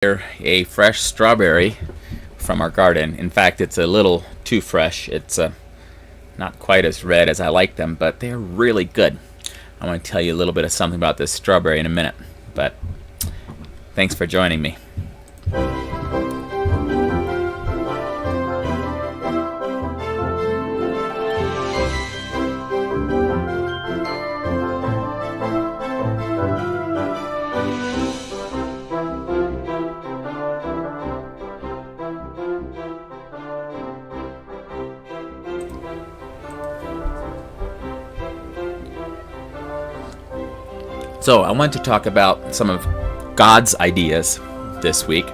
A fresh strawberry from our garden. In fact, it's a little too fresh. It's not quite as red as I like them, but they're really good. I want to tell you a little bit of something about this strawberry in a minute, but thanks for joining me. So I want to talk about some of God's ideas this week,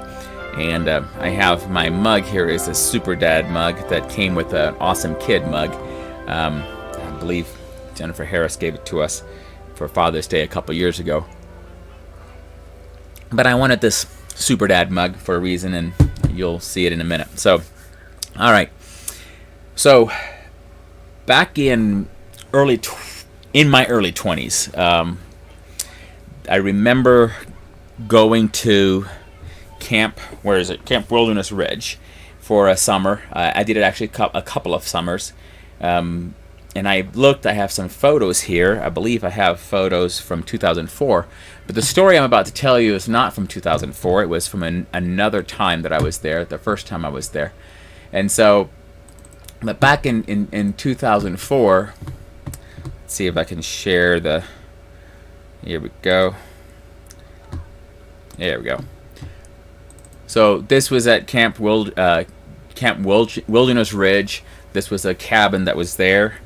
and I have my mug here is a Super Dad mug that came with an Awesome Kid mug. I believe Jennifer Harris gave it to us for Father's Day a couple years ago. But I wanted this Super Dad mug for a reason, and you'll see it in a minute. So, all right. So, back in my early 20s. I remember going to Camp Wilderness Ridge for a summer. I did it actually a couple of summers. And I have some photos here. I believe I have photos from 2004. But the story I'm about to tell you is not from 2004. It was from another time that I was there, the first time I was there. And so, but back in 2004, let's see if I can share the... Here we go. There we go. So this was at Camp Wilderness Ridge. This was a cabin that was there.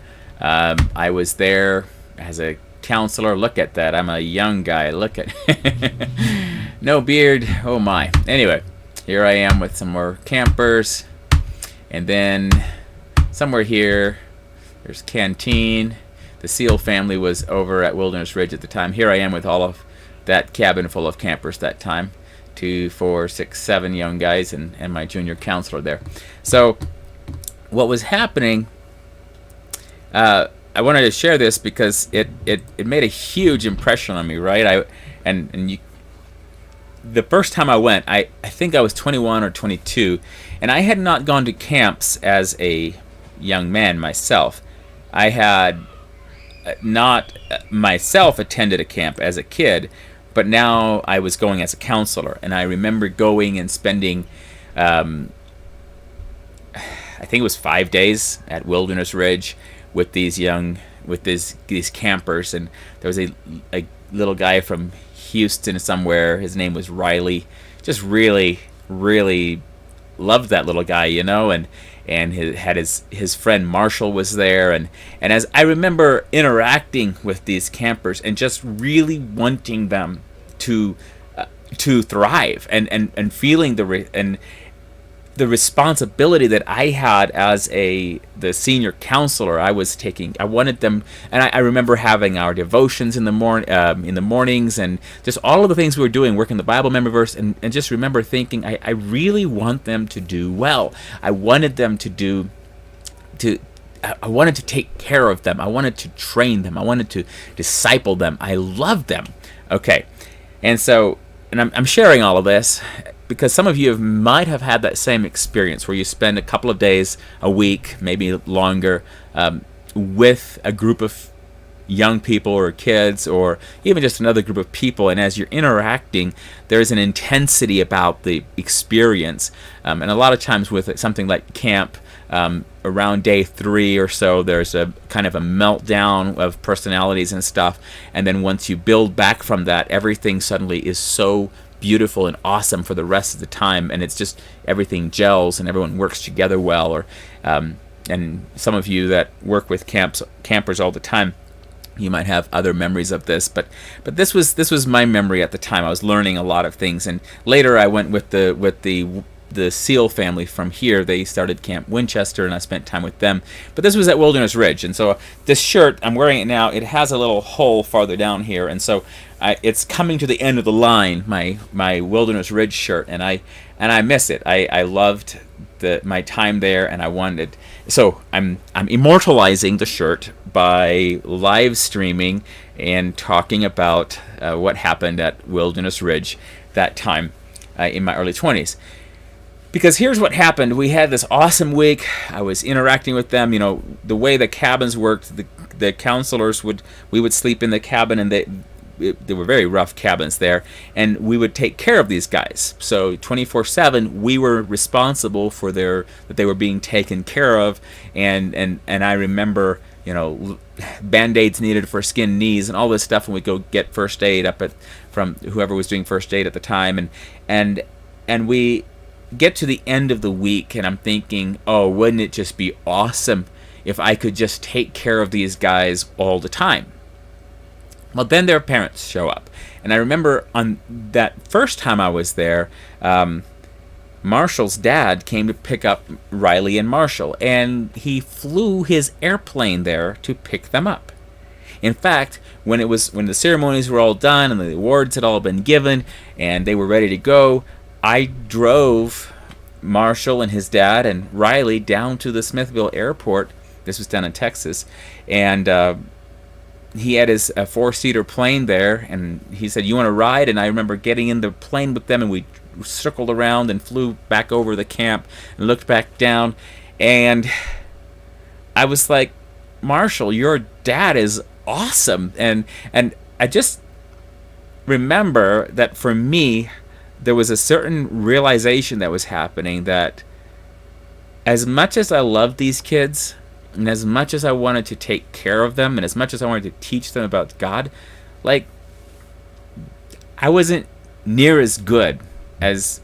I was there as a counselor. Look at that. I'm a young guy. Look at no beard. Oh my. Anyway, here I am with some more campers. And then somewhere here, there's canteen. The Seal family was over at Wilderness Ridge at the time. Here I am with all of that cabin full of campers that time. 2, 4, 6, 7 young guys and my junior counselor there. So what was happening, I wanted to share this because it made a huge impression on me, right? The first time I went, I think I was 21 or 22, and I had not gone to camps as a young man myself. I had not myself attended a camp as a kid, but now I was going as a counselor, and I remember going and spending, I think it was 5 days at Wilderness Ridge with these campers, and there was a little guy from Houston somewhere. His name was Riley. Just really, really loved that little guy, and his friend Marshall was there, and as I remember interacting with these campers and just really wanting them to thrive and feeling the responsibility that I had as the senior counselor I was taking. I wanted them, and I remember having our devotions in the mornings, and just all of the things we were doing, working the Bible memory verse, and just remember thinking, I really want them to do well. I wanted them I wanted to take care of them. I wanted to train them. I wanted to disciple them. I loved them. Okay, and so, and I'm sharing all of this because some of you might have had that same experience where you spend a couple of days, a week, maybe longer, with a group of young people or kids or even just another group of people, and as you're interacting, there's an intensity about the experience. And a lot of times with something like camp, around day 3 or so, there's a kind of a meltdown of personalities and stuff, and then once you build back from that, everything suddenly is so beautiful and awesome for the rest of the time, and it's just everything gels and everyone works together well. Or and some of you that work with campers all the time, you might have other memories of this, but this was my memory at the time. I was learning a lot of things, and later I went with the Seal family from here. They started Camp Winchester, and I spent time with them. But this was at Wilderness Ridge, and so this shirt, I'm wearing it now, it has a little hole farther down here, and so it's coming to the end of the line, my Wilderness Ridge shirt, and I miss it. I loved my time there, and I wanted. So I'm immortalizing the shirt by live streaming and talking about what happened at Wilderness Ridge that time. in my early 20s. Because here's what happened. We had this awesome week. I was interacting with them. The way the cabins worked, the counselors we would sleep in the cabin, and they were very rough cabins there, and we would take care of these guys. So 24/7, we were responsible for that they were being taken care of, and I remember, Band-Aids needed for skinned knees and all this stuff, and we'd go get first aid from whoever was doing first aid at the time, and we get to the end of the week, and I'm thinking, oh, wouldn't it just be awesome if I could just take care of these guys all the time? Well, then their parents show up. And I remember on that first time I was there, Marshall's dad came to pick up Riley and Marshall, and he flew his airplane there to pick them up. In fact, when the ceremonies were all done and the awards had all been given and they were ready to go, I drove Marshall and his dad and Riley down to the Smithville airport. This was down in Texas, and he had his 4-seater plane there, and he said, "You want to ride?" And I remember getting in the plane with them, and we circled around and flew back over the camp and looked back down, and I was like, "Marshall, your dad is awesome." And I just remember that for me, there was a certain realization that was happening, that as much as I loved these kids, and as much as I wanted to take care of them, and as much as I wanted to teach them about God, I wasn't near as good as,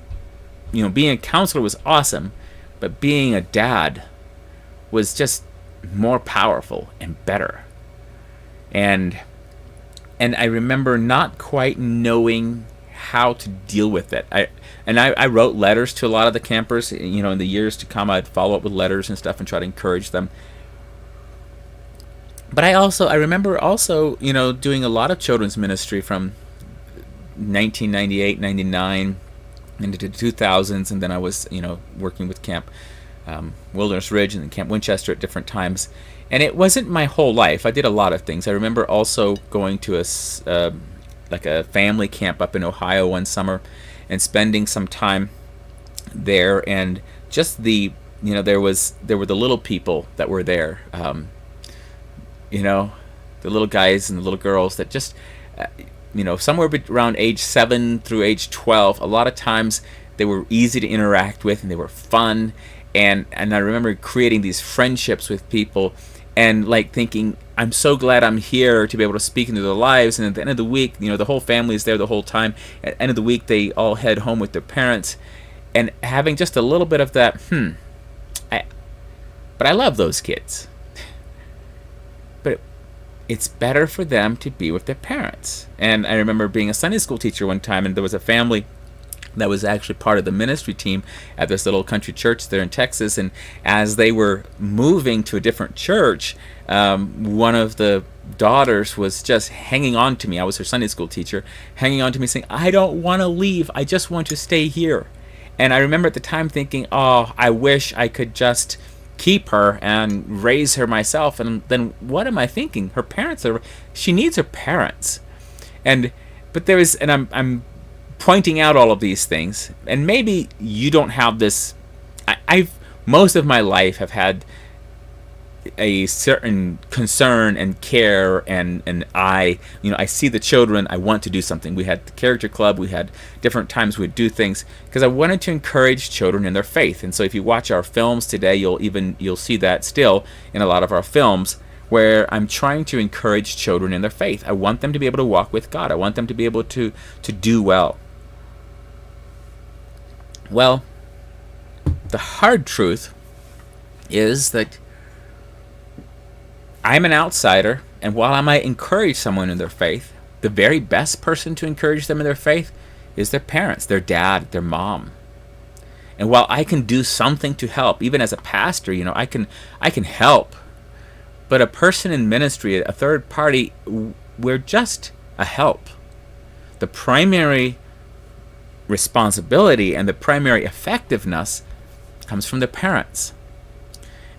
being a counselor was awesome, but being a dad was just more powerful and better. And I remember not quite knowing how to deal with it. I wrote letters to a lot of the campers. In the years to come, I'd follow up with letters and stuff and try to encourage them. But I remember also, doing a lot of children's ministry from 1998, 99 into the 2000s, and then I was, working with Camp Wilderness Ridge and Camp Winchester at different times. And it wasn't my whole life. I did a lot of things. I remember also going to a family camp up in Ohio one summer and spending some time there, and just there were the little people that were there, the little guys and the little girls that just somewhere around age 7 through age 12, a lot of times they were easy to interact with, and they were fun, and I remember creating these friendships with people, and thinking, I'm so glad I'm here to be able to speak into their lives. And at the end of the week, the whole family is there the whole time. At the end of the week, they all head home with their parents, and having just a little bit of that, but I love those kids. But it's better for them to be with their parents. And I remember being a Sunday school teacher one time, and there was a family that was actually part of the ministry team at this little country church there in Texas. And as they were moving to a different church, one of the daughters was just hanging on to me. I was her Sunday school teacher, hanging on to me saying, "I don't want to leave. I just want to stay here." And I remember at the time thinking, oh, I wish I could just keep her and raise her myself. And then what am I thinking? She needs her parents. I'm pointing out all of these things, and maybe you don't have this. I've most of my life have had a certain concern and care, and I see the children. I want to do something. We had the character club. We had different times we'd do things because I wanted to encourage children in their faith. And so if you watch our films today, you'll see that still in a lot of our films, where I'm trying to encourage children in their faith. I want them to be able to walk with God. I want them to be able to do well. Well, the hard truth is that I'm an outsider, and while I might encourage someone in their faith, the very best person to encourage them in their faith is their parents, their dad, their mom. And while I can do something to help, even as a pastor, I can help. But a person in ministry, a third party, we're just a help. The primary responsibility and the primary effectiveness comes from the parents.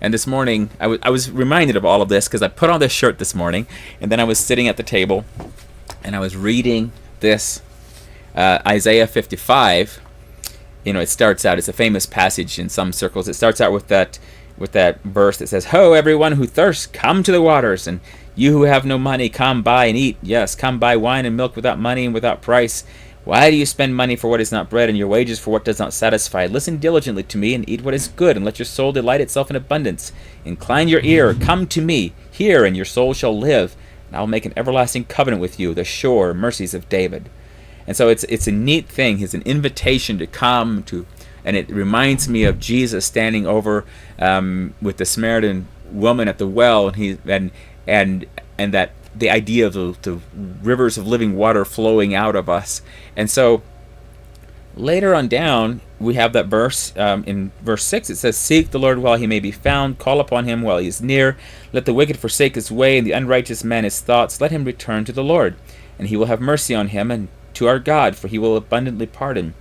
And this morning, I was reminded of all of this because I put on this shirt this morning, and then I was sitting at the table, and I was reading this Isaiah 55, it starts out, it's a famous passage in some circles. It starts out with that verse that says, "Ho, everyone who thirsts, come to the waters, and you who have no money, come buy and eat. Yes, come buy wine and milk without money and without price. Why do you spend money for what is not bread, and your wages for what does not satisfy? Listen diligently to me, and eat what is good, and let your soul delight itself in abundance. Incline your ear, come to me, hear, and your soul shall live, and I will make an everlasting covenant with you, the sure mercies of David." And so it's a neat thing. It's an invitation to come to, and it reminds me of Jesus standing over with the Samaritan woman at the well, and that the idea of the rivers of living water flowing out of us. And so later on down, we have that verse in verse 6. It says, "Seek the Lord while he may be found, call upon him while he is near. Let the wicked forsake his way, and the unrighteous man his thoughts. Let him return to the Lord, and he will have mercy on him, and to our God, for he will abundantly pardon."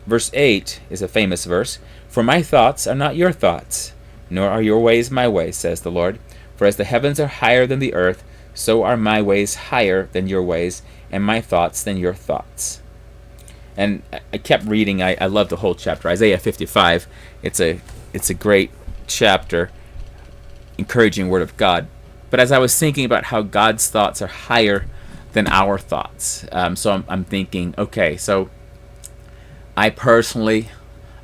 Verse 8 is a famous verse. "For my thoughts are not your thoughts, nor are your ways my ways, says the Lord. For as the heavens are higher than the earth, so are my ways higher than your ways, and my thoughts than your thoughts." And I kept reading. I love the whole chapter. Isaiah 55. It's a great chapter, encouraging word of God. But as I was thinking about how God's thoughts are higher than our thoughts, so I'm thinking, okay, so I personally,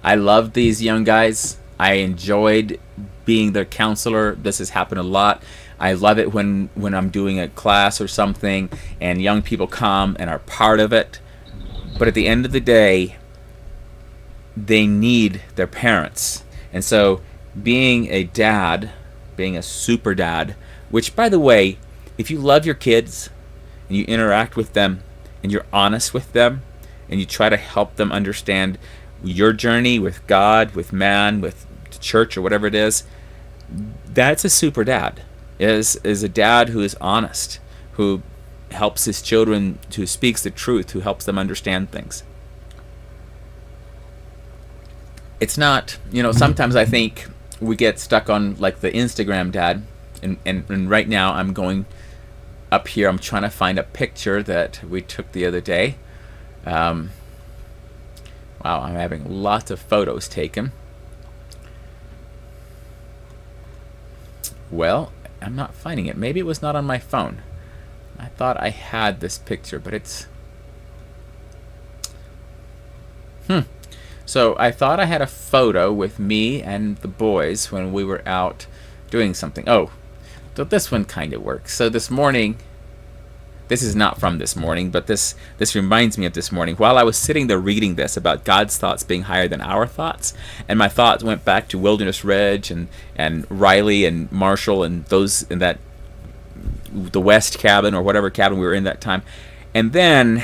I love these young guys. I enjoyed being their counselor. This has happened a lot. I love it when I'm doing a class or something and young people come and are part of it. But at the end of the day, they need their parents. And so being a dad, being a super dad, which, by the way, if you love your kids and you interact with them and you're honest with them and you try to help them understand your journey with God, with man, with the church, or whatever it is, that's a super dad. Is a dad who is honest, who helps his children, who speaks the truth, who helps them understand things. It's not, sometimes I think we get stuck on like the Instagram dad, and right now I'm going up here, I'm trying to find a picture that we took the other day. Wow, I'm having lots of photos taken. Well, I'm not finding it. Maybe it was not on my phone. I thought I had this picture, but it's... So I thought I had a photo with me and the boys when we were out doing something. Oh, so this one kind of works. So this morning, this is not from this morning, but this reminds me of this morning. While I was sitting there reading this about God's thoughts being higher than our thoughts, and my thoughts went back to Wilderness Ridge and Riley and Marshall and those in that the West cabin or whatever cabin we were in that time. And then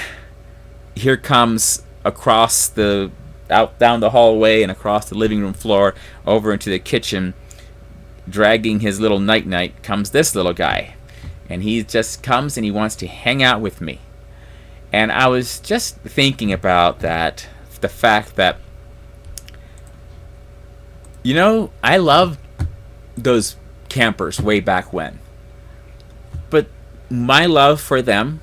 here comes across out down the hallway and across the living room floor over into the kitchen, dragging his little night comes this little guy. And he just comes and he wants to hang out with me. And I was just thinking about that, the fact that, I loved those campers way back when. But my love for them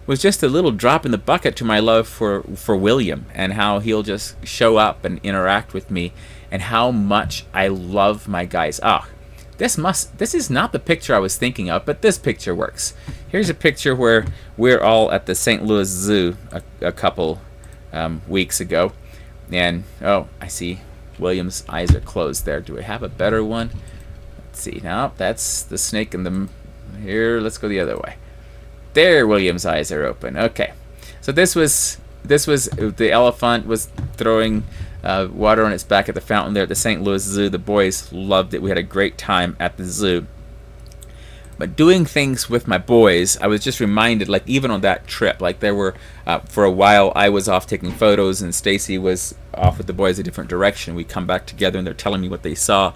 was just a little drop in the bucket to my love for William, and how he'll just show up and interact with me, and how much I love my guys. This is not the picture I was thinking of, but this picture works. Here's a picture where we're all at the St. Louis Zoo a couple weeks ago, and I see William's eyes are closed there. Do I have a better one? Let's see. No, that's the snake in the... Here, let's go the other way. There, William's eyes are open. Okay, so this was the elephant was throwing water on its back at the fountain there at the St. Louis Zoo. The boys loved it. We had a great time at the zoo. But doing things with my boys, I was just reminded, like even on that trip, like there were, for a while I was off taking photos and Stacy was off with the boys a different direction. We come back together and they're telling me what they saw.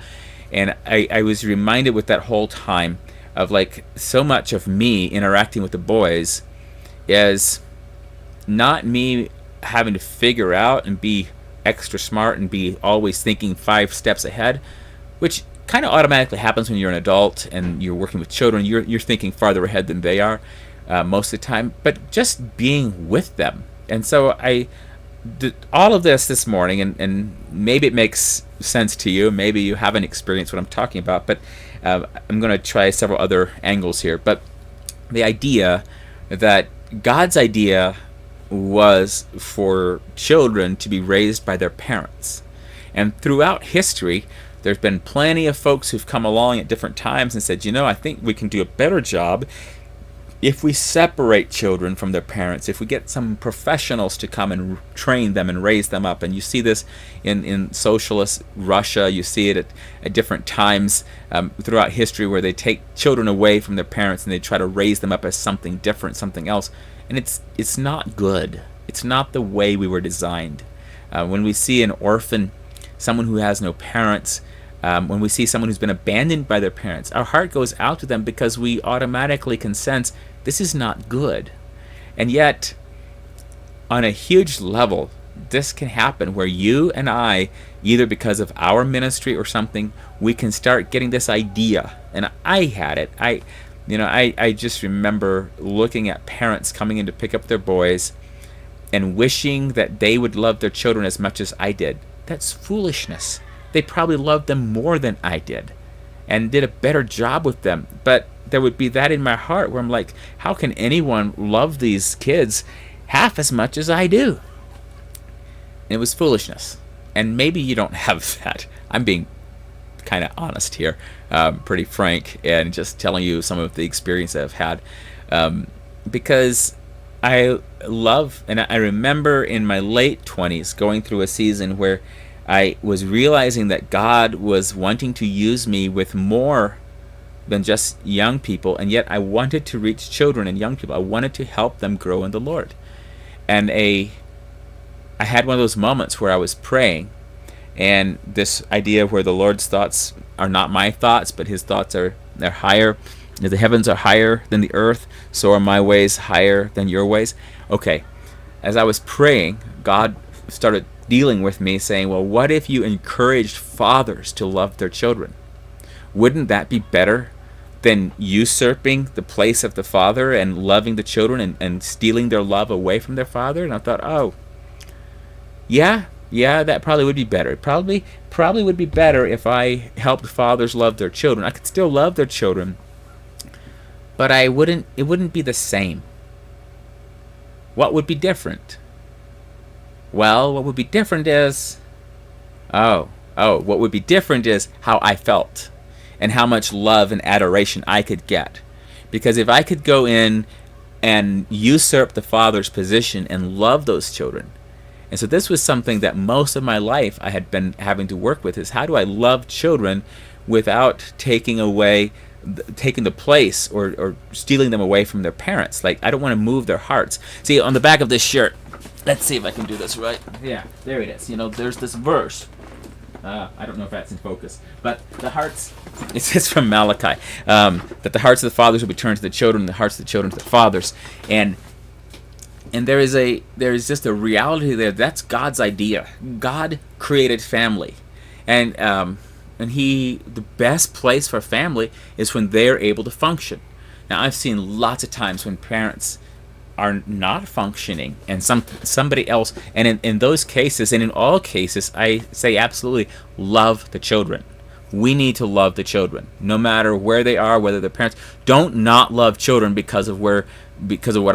And I was reminded with that whole time of like so much of me interacting with the boys is not me having to figure out and be extra smart and be always thinking 5 steps ahead, which kind of automatically happens when you're an adult and you're working with children. You're thinking farther ahead than they are most of the time, but just being with them. And so all of this morning, and maybe it makes sense to you, maybe you haven't experienced what I'm talking about, but I'm going to try several other angles here. But the idea that God's idea was for children to be raised by their parents. And throughout history, there's been plenty of folks who've come along at different times and said, I think we can do a better job if we separate children from their parents, if we get some professionals to come and train them and raise them up. And you see this in socialist Russia. You see it at different times throughout history, where they take children away from their parents and they try to raise them up as something different, something else. And it's not good. It's not the way we were designed. When we see an orphan, someone who has no parents, when we see someone who's been abandoned by their parents, our heart goes out to them because we automatically can sense this is not good. And yet, on a huge level, this can happen where you and I, either because of our ministry or something, we can start getting this idea. And I had it. I just remember looking at parents coming in to pick up their boys and wishing that they would love their children as much as I did. That's foolishness. They probably loved them more than I did and did a better job with them. But there would be that in my heart where I'm like, how can anyone love these kids half as much as I do? And it was foolishness. And maybe you don't have that. I'm being kind of honest here, pretty frank, and just telling you some of the experience I've had. Because I love, and I remember in my late 20s going through a season where I was realizing that God was wanting to use me with more than just young people, and yet I wanted to reach children and young people. I wanted to help them grow in the Lord. And I had one of those moments where I was praying, and this idea where the Lord's thoughts are not my thoughts, but his thoughts they're higher. The heavens are higher than the earth, so are my ways higher than your ways. Okay, as I was praying, God started dealing with me, saying, well, what if you encouraged fathers to love their children? Wouldn't that be better than usurping the place of the father and loving the children and stealing their love away from their father? And I thought, oh, yeah, that probably would be better. It probably would be better if I helped fathers love their children. I could still love their children, but it wouldn't be the same. What would be different? Well, what would be different is, what would be different is how I felt and how much love and adoration I could get. Because if I could go in and usurp the father's position and love those children. And so this was something that most of my life I had been having to work with, is how do I love children without taking the place or stealing them away from their parents. Like, I don't want to move their hearts. See, on the back of this shirt, let's see if I can do this right. Yeah, there it is. There's this verse. I don't know if that's in focus, but the hearts, it says from Malachi, that the hearts of the fathers will be turned to the children, and the hearts of the children to the fathers. And there is just a reality there. That's God's idea. God created family. And the best place for family is when they're able to function. Now, I've seen lots of times when parents are not functioning and somebody else, and in those cases, and in all cases, I say absolutely love the children. We need to love the children, no matter where they are, whether they're parents. Don't not love children because of what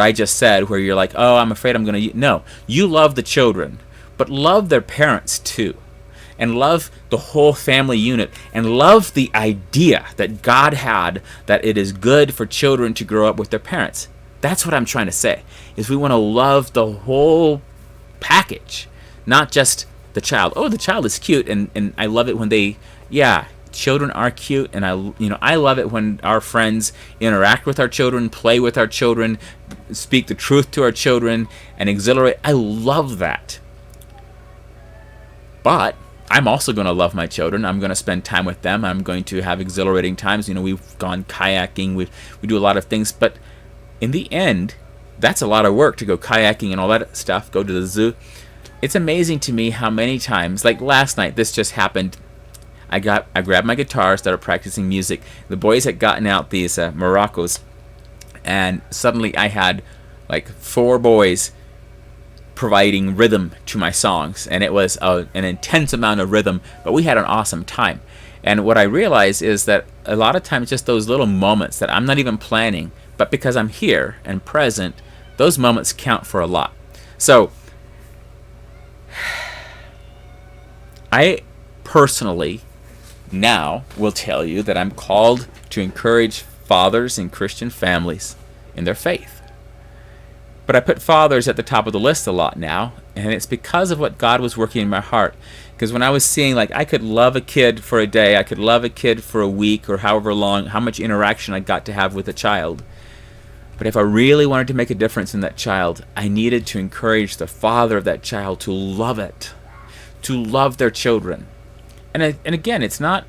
I just said, where you're like, oh, I'm afraid I'm going to... No, you love the children, but love their parents too. And love the whole family unit, and love the idea that God had, that it is good for children to grow up with their parents. That's what I'm trying to say, is we want to love the whole package, not just the child. Oh, the child is cute, and I love it when children are cute, and I love it when our friends interact with our children, play with our children, speak the truth to our children, and exhilarate. I love that. But I'm also going to love my children. I'm going to spend time with them. I'm going to have exhilarating times. We've gone kayaking. We do a lot of things. But in the end, that's a lot of work to go kayaking and all that stuff, go to the zoo. It's amazing to me how many times, like last night, this just happened. I grabbed my guitar, started practicing music. The boys had gotten out these maracas, and suddenly I had like 4 boys providing rhythm to my songs, and it was an intense amount of rhythm, but we had an awesome time. And what I realized is that a lot of times just those little moments that I'm not even planning, but because I'm here and present, those moments count for a lot. So I personally now will tell you that I'm called to encourage fathers in Christian families in their faith. But I put fathers at the top of the list a lot now, and it's because of what God was working in my heart. Because when I was seeing, like, I could love a kid for a day, I could love a kid for a week, or however long, how much interaction I got to have with a child. But if I really wanted to make a difference in that child, I needed to encourage the father of that child to love it, to love their children. And again, it's not,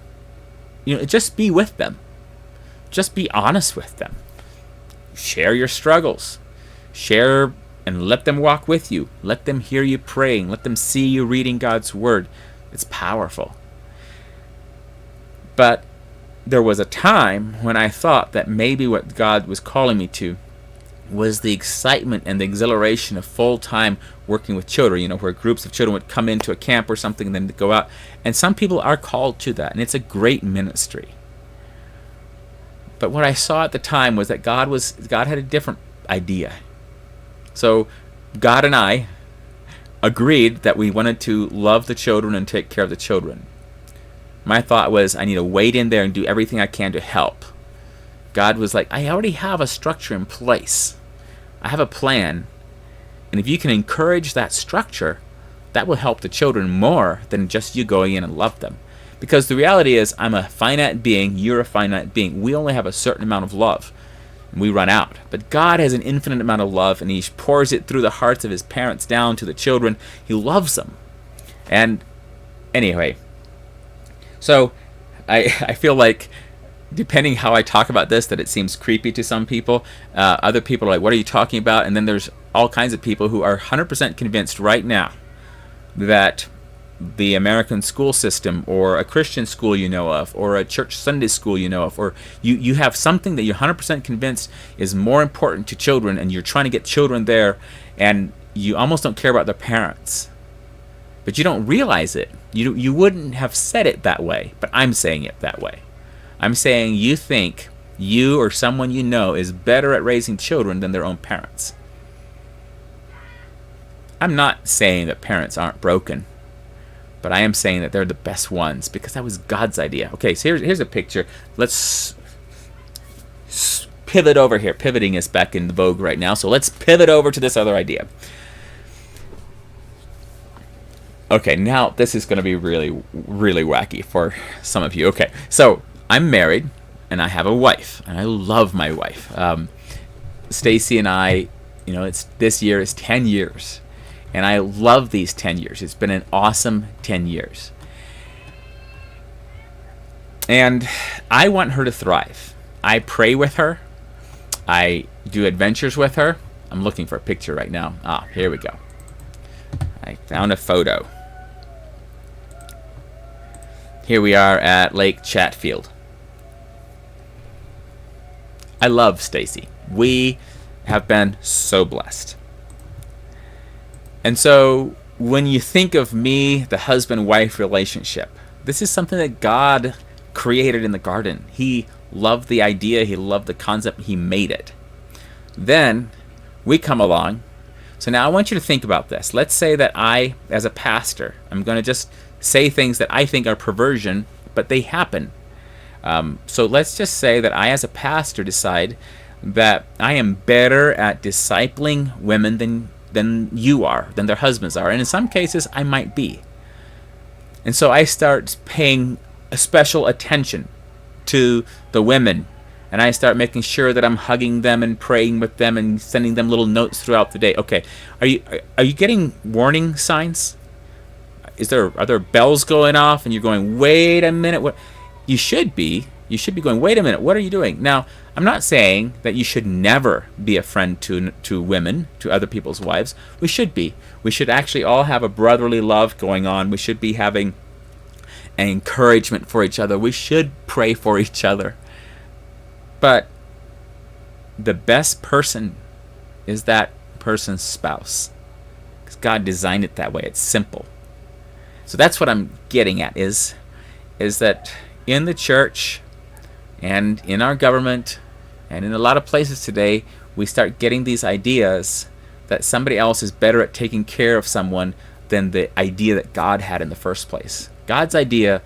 just be with them. Just be honest with them. Share your struggles. Share and let them walk with you. Let them hear you praying. Let them see you reading God's Word. It's powerful. But there was a time when I thought that maybe what God was calling me to was the excitement and the exhilaration of full-time working with children, where groups of children would come into a camp or something and then go out. And some people are called to that, and it's a great ministry. But what I saw at the time was that God had a different idea. So God and I agreed that we wanted to love the children and take care of the children. My thought was, I need to wade in there and do everything I can to help. God was like, I already have a structure in place. I have a plan. And if you can encourage that structure, that will help the children more than just you going in and love them. Because the reality is, I'm a finite being, you're a finite being. We only have a certain amount of love. We run out. But God has an infinite amount of love, and He pours it through the hearts of His parents down to the children. He loves them. And anyway, so I feel like, depending how I talk about this, that it seems creepy to some people. Other people are like, what are you talking about? And then there's all kinds of people who are 100% convinced right now that the American school system, or a Christian school of, or a church Sunday school of, or you have something that you're 100% convinced is more important to children, and you're trying to get children there, and you almost don't care about their parents. But you don't realize it. You wouldn't have said it that way, but I'm saying it that way. I'm saying you think you or someone is better at raising children than their own parents. I'm not saying that parents aren't broken, but I am saying that they're the best ones, because that was God's idea. Okay, so here's a picture. Let's pivot over here. Pivoting is back in vogue right now, so let's pivot over to this other idea. Okay, now this is going to be really, really wacky for some of you. Okay, so I'm married, and I have a wife, and I love my wife. Stacy and I, this year is 10 years. And I love these 10 years. It's been an awesome 10 years. And I want her to thrive. I pray with her. I do adventures with her. I'm looking for a picture right now. Here we go. I found a photo. Here we are at Lake Chatfield. I love Stacy. We have been so blessed. And so when you think of me, the husband-wife relationship, this is something that God created in the garden. He loved the idea. He loved the concept. He made it. Then we come along. So now I want you to think about this. Let's say that I, as a pastor, I'm going to just say things that I think are perversion, but they happen. So let's just say that I, as a pastor, decide that I am better at discipling women than you are, than their husbands are. And in some cases, I might be. And so I start paying a special attention to the women. And I start making sure that I'm hugging them and praying with them and sending them little notes throughout the day. Okay, are you getting warning signs? Are there bells going off and you're going, wait a minute? What? You should be going, wait a minute, what are you doing? Now, I'm not saying that you should never be a friend to women, to other people's wives. We should be. We should actually all have a brotherly love going on. We should be having an encouragement for each other. We should pray for each other. But the best person is that person's spouse. God designed it that way. It's simple. So that's what I'm getting at is that in the church and in our government and in a lot of places today, we start getting these ideas that somebody else is better at taking care of someone than the idea that God had in the first place. God's idea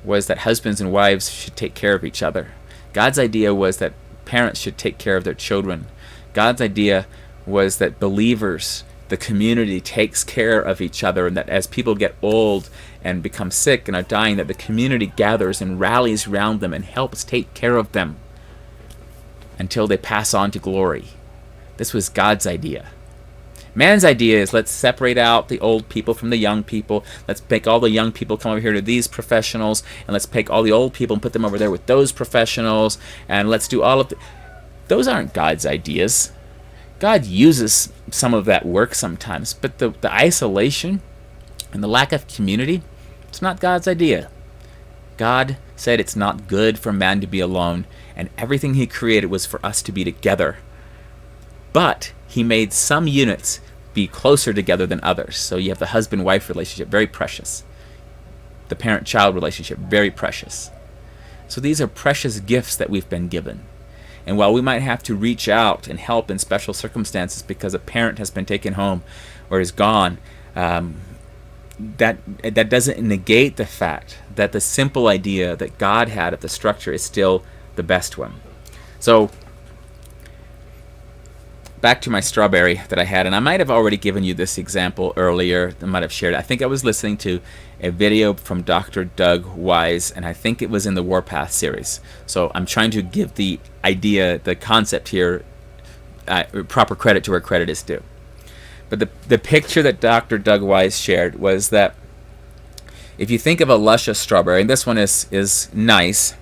was that husbands and wives should take care of each other. God's idea was that parents should take care of their children. God's idea was that believers, the community, takes care of each other, and that as people get old and become sick and are dying, that the community gathers and rallies around them and helps take care of them until they pass on to glory. This was God's idea. Man's idea is, let's separate out the old people from the young people. Let's make all the young people come over here to these professionals, and let's take all the old people and put them over there with those professionals, and let's do all of those aren't God's ideas. God uses some of that work sometimes, but the isolation and the lack of community, it's not God's idea. God said it's not good for man to be alone, and everything he created was for us to be together. But he made some units be closer together than others. So you have the husband-wife relationship, very precious. The parent-child relationship, very precious. So these are precious gifts that we've been given. And while we might have to reach out and help in special circumstances because a parent has been taken home or is gone, that doesn't negate the fact that the simple idea that God had of the structure is still the best one. So back to my strawberry that I had, and I might have already given you this example earlier. I might have shared it. I think I was listening to a video from Dr. Doug Wise, and I think it was in the Warpath series. So I'm trying to give the idea, the concept here, proper credit to where credit is due. But the picture that Dr. Doug Wise shared was that if you think of a luscious strawberry, and this one is nice,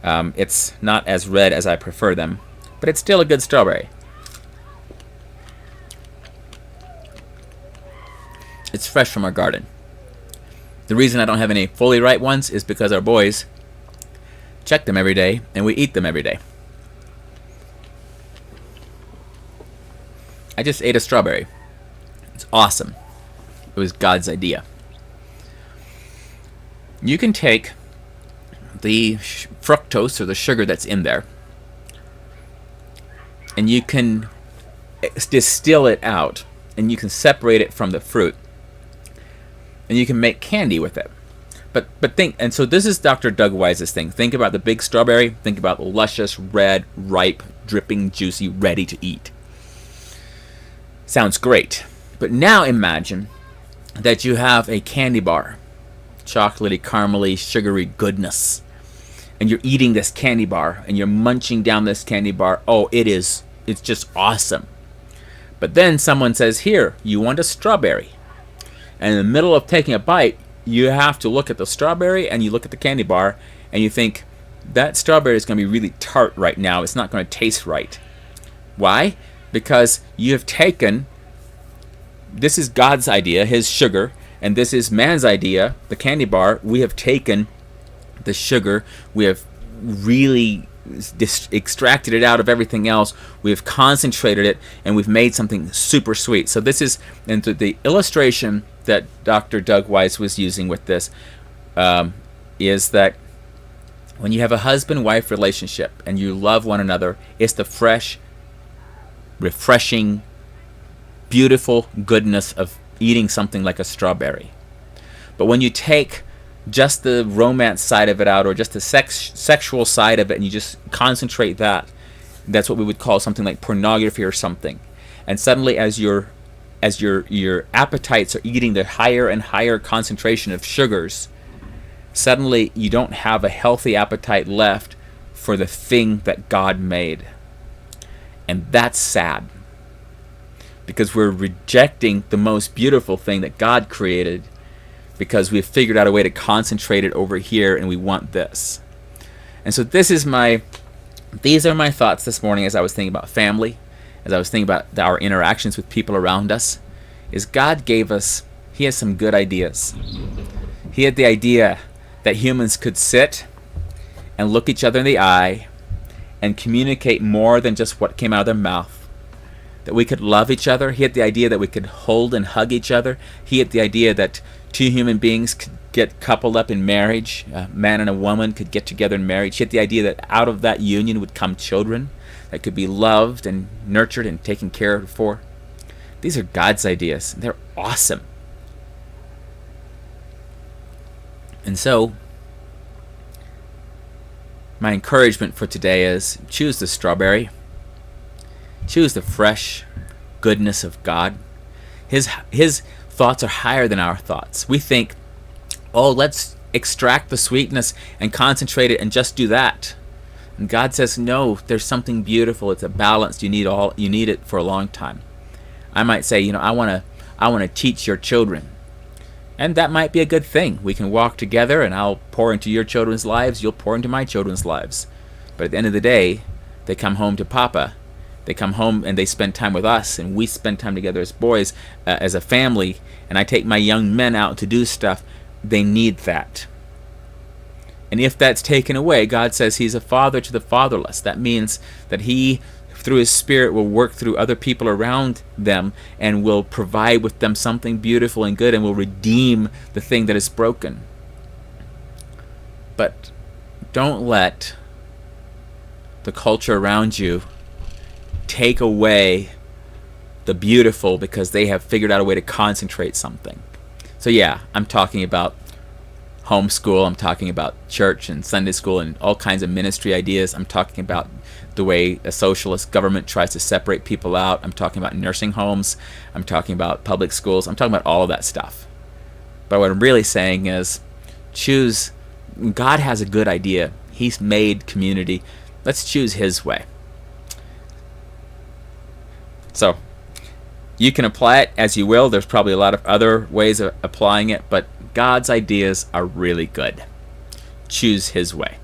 it's not as red as I prefer them, but it's still a good strawberry. It's fresh from our garden. The reason I don't have any fully ripe ones is because our boys check them every day and we eat them every day. I just ate a strawberry. It's awesome. It was God's idea. You can take the fructose or the sugar that's in there and you can distill it out and you can separate it from the fruit. And you can make candy with it. But think, and so this is Dr. Doug Wise's thing. Think about the big strawberry. Think about the luscious, red, ripe, dripping, juicy, ready to eat. Sounds great. But now imagine that you have a candy bar. Chocolatey, caramely, sugary goodness. And you're eating this candy bar. And you're munching down this candy bar. Oh, it's just awesome. But then someone says, here, you want a strawberry. And in the middle of taking a bite, you have to look at the strawberry and you look at the candy bar and you think, that strawberry is going to be really tart right now. It's not going to taste right. Why? Because you have taken, this is God's idea, his sugar, and this is man's idea, the candy bar. We have taken the sugar, we have really extracted it out of everything else, we've concentrated it, and we've made something super sweet. So this is, and the illustration that Dr. Doug Wise was using with this is that when you have a husband-wife relationship and you love one another, it's the fresh, refreshing, beautiful goodness of eating something like a strawberry. But when you take just the romance side of it out, or just the sexual side of it, and you just concentrate that's what we would call something like pornography or something. And suddenly as your appetites are eating the higher and higher concentration of sugars, suddenly you don't have a healthy appetite left for the thing that God made. And that's sad, because we're rejecting the most beautiful thing that God created because we've figured out a way to concentrate it over here and we want this. And so these are my thoughts this morning as I was thinking about family, as I was thinking about our interactions with people around us, is God gave us, he has some good ideas. He had the idea that humans could sit and look each other in the eye and communicate more than just what came out of their mouth. that we could love each other. He had the idea that we could hold and hug each other. He had the idea that two human beings could get coupled up in marriage. A man and a woman could get together in marriage. He had the idea that out of that union would come children that could be loved and nurtured and taken care of for. These are God's ideas. They're awesome. And so, my encouragement for today is choose the strawberry. Choose the fresh goodness of God. His thoughts are higher than our thoughts. We think, oh, let's extract the sweetness and concentrate it and just do that. And God says, no, there's something beautiful. It's a balance. You need it for a long time. I might say, I want to teach your children. And that might be a good thing. We can walk together and I'll pour into your children's lives, you'll pour into my children's lives. But at the end of the day, they come home to Papa. They come home and they spend time with us, and we spend time together as boys, as a family, and I take my young men out to do stuff. They need that. And if that's taken away, God says He's a father to the fatherless. That means that He, through His Spirit, will work through other people around them and will provide with them something beautiful and good and will redeem the thing that is broken. But don't let the culture around you take away the beautiful because they have figured out a way to concentrate something. So yeah, I'm talking about homeschool, I'm talking about church and Sunday school and all kinds of ministry ideas. I'm talking about the way a socialist government tries to separate people out. I'm talking about nursing homes. I'm talking about public schools. I'm talking about all of that stuff. But what I'm really saying is choose. God has a good idea. He's made community. Let's choose His way. So you can apply it as you will. There's probably a lot of other ways of applying it, but God's ideas are really good. Choose His way.